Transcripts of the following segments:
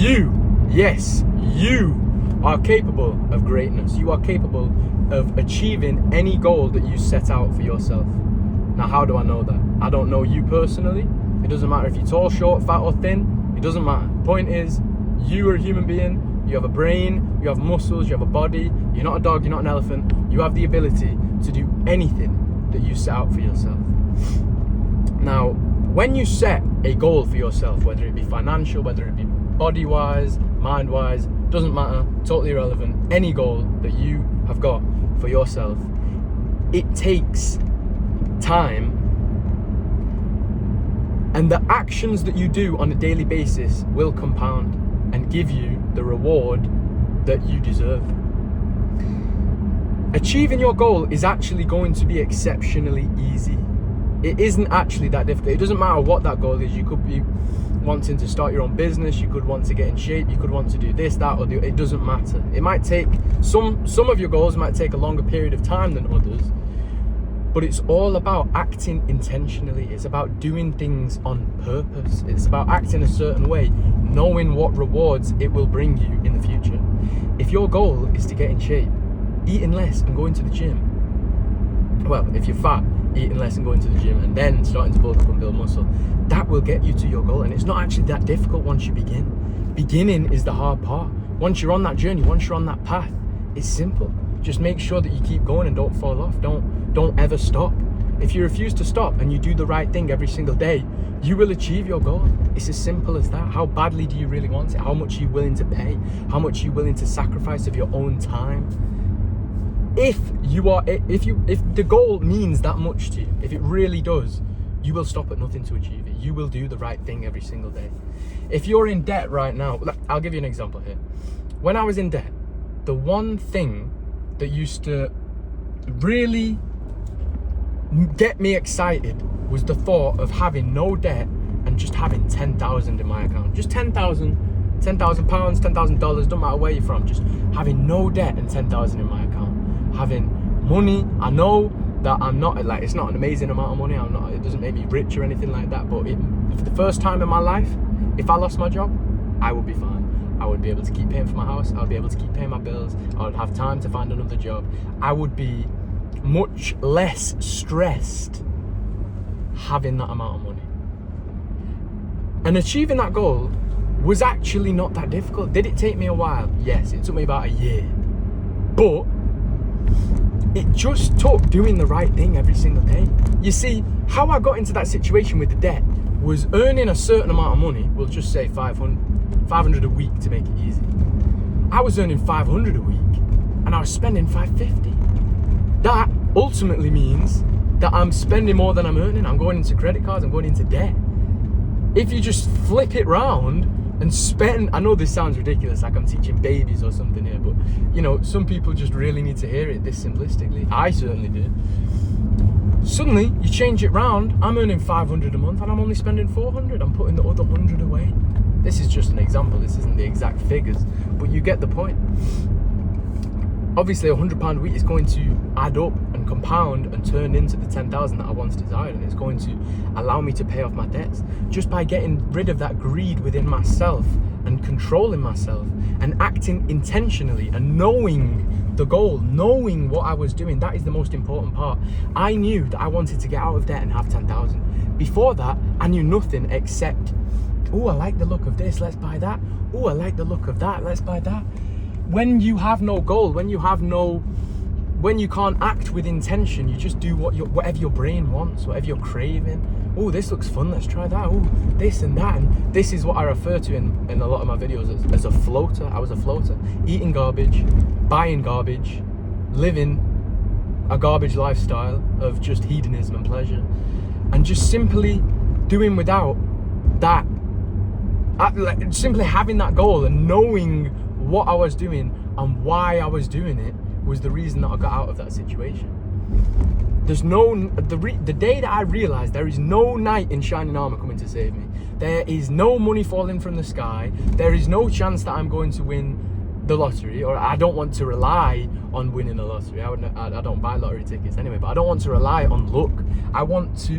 yes, you are capable of greatness. You are capable of achieving any goal that you set out for yourself. Now, how do I know that? I don't know you personally. It doesn't matter if you're tall, short, fat or thin. It doesn't matter. The point is, you are a human being. You have a brain, you have muscles, you have a body. You're not a dog, you're not an elephant. You have the ability to do anything that you set out for yourself. Now, when you set a goal for yourself, whether it be financial, whether it be body-wise, mind-wise, doesn't matter, totally irrelevant, any goal that you have got for yourself, it takes time, and the actions that you do on a daily basis will compound and give you the reward that you deserve. Achieving your goal is actually going to be exceptionally easy. It isn't actually that difficult. It doesn't matter what that goal is. You could be wanting to start your own business, you could want to get in shape, you could want to do this, that, or the, it doesn't matter. It might take, some of your goals might take a longer period of time than others, but it's all about acting intentionally. It's about doing things on purpose. It's about acting a certain way, knowing what rewards it will bring you in the future. If your goal is to get in shape, eating less and going to the gym, well, if you're fat, eating less and going to the gym and then starting to bulk up and build muscle, that will get you to your goal. And it's not actually that difficult once you begin. Beginning is the hard part. Once you're on that journey, once you're on that path, it's simple. Just make sure that you keep going and don't fall off. Don't ever stop. If you refuse to stop and you do the right thing every single day, you will achieve your goal. It's as simple as that. How badly do you really want it? How much are you willing to pay? How much are you willing to sacrifice of your own time? If the goal means that much to you, if it really does, you will stop at nothing to achieve it. You will do the right thing every single day. If you're in debt right now, I'll give you an example here. When I was in debt, the one thing that used to really get me excited was the thought of having no debt and just having 10,000 in my account. Just 10,000 pounds, $10,000, don't matter where you're from, just having no debt and 10,000 in my account. Having money, I know that I'm not, like, it's not an amazing amount of money, it doesn't make me rich or anything like that, but for the first time in my life, if I lost my job, I would be fine. I would be able to keep paying for my house, I would be able to keep paying my bills, I would have time to find another job. I would be much less stressed having that amount of money. And achieving that goal was actually not that difficult. Did it take me a while? Yes, it took me about a year. But it just took doing the right thing every single day. You see, how I got into that situation with the debt was earning a certain amount of money, we'll just say 500 a week to make it easy. I was earning 500 a week and I was spending 550. That ultimately means that I'm spending more than I'm earning. I'm going into credit cards, I'm going into debt. If you just flip it round and spend, I know this sounds ridiculous, like I'm teaching babies or something here, but you know, some people just really need to hear it this simplistically. I certainly did. Suddenly, you change it round, I'm earning 500 a month and I'm only spending 400. I'm putting the other 100 away. This is just an example, this isn't the exact figures, but you get the point. Obviously, £100 a week is going to add up and compound and turn into the 10,000 that I once desired, and it's going to allow me to pay off my debts just by getting rid of that greed within myself and controlling myself and acting intentionally and knowing the goal, knowing what I was doing. That is the most important part. I knew that I wanted to get out of debt and have 10,000. Before that, I knew nothing except, oh, I like the look of this, let's buy that. Oh, I like the look of that, let's buy that. When you have no goal, when you can't act with intention, you just do whatever your brain wants, whatever you're craving. Oh, this looks fun, let's try that. Oh, this and that. And this is what I refer to in a lot of my videos as a floater. I was a floater, eating garbage, buying garbage, living a garbage lifestyle of just hedonism and pleasure, and just simply doing without that, simply having that goal and knowing what I was doing and why I was doing it was the reason that I got out of that situation. There's the day that I realized there is no knight in shining armour coming to save me. There is no money falling from the sky. There is no chance that I'm going to win the lottery, or I don't want to rely on winning the lottery. I don't buy lottery tickets anyway, but I don't want to rely on luck.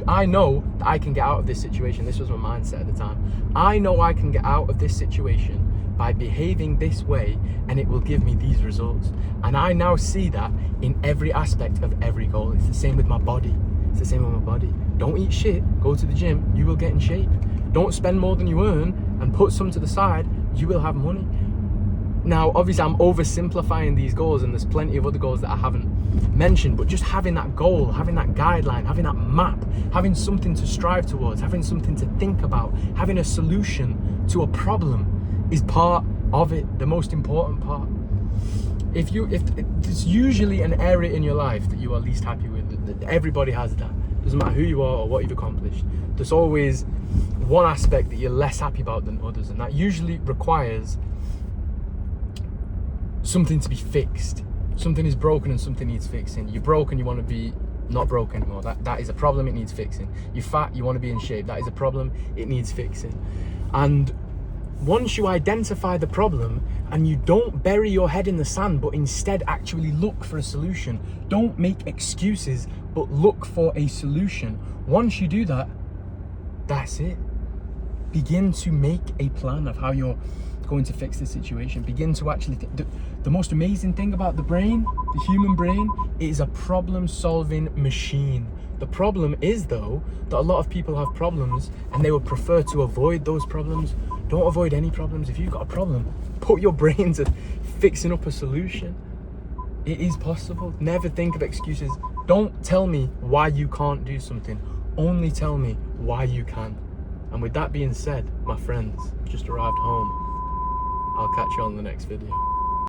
I know that I can get out of this situation. This was my mindset at the time. I know I can get out of this situation by behaving this way, and it will give me these results. And I now see that in every aspect of every goal. It's the same with my body. It's the same with my body. Don't eat shit, go to the gym, you will get in shape. Don't spend more than you earn and put some to the side, you will have money. Now, obviously, I'm oversimplifying these goals, and there's plenty of other goals that I haven't mentioned, but just having that goal, having that guideline, having that map, having something to strive towards, having something to think about, having a solution to a problem is part of it, the most important part. If there's usually an area in your life that you are least happy with, everybody has that. Doesn't matter who you are or what you've accomplished. There's always one aspect that you're less happy about than others, and that usually requires something to be fixed. Something is broken and something needs fixing. You're broken, you want to be not broken anymore. That is a problem, it needs fixing. You're fat, you want to be in shape. That is a problem, it needs fixing. And once you identify the problem and you don't bury your head in the sand, but instead actually look for a solution, don't make excuses, but look for a solution. Once you do that, that's it. Begin to make a plan of how you're going to fix the situation. Begin to actually the most amazing thing about the brain, the human brain, is a problem-solving machine. The problem is, though, that a lot of people have problems and they would prefer to avoid those problems. Don't avoid any problems. If you've got a problem, put your brain to fixing up a solution. It is possible. Never think of excuses. Don't tell me why you can't do something. Only tell me why you can. And with that being said, my friends, just arrived home. I'll catch you on the next video.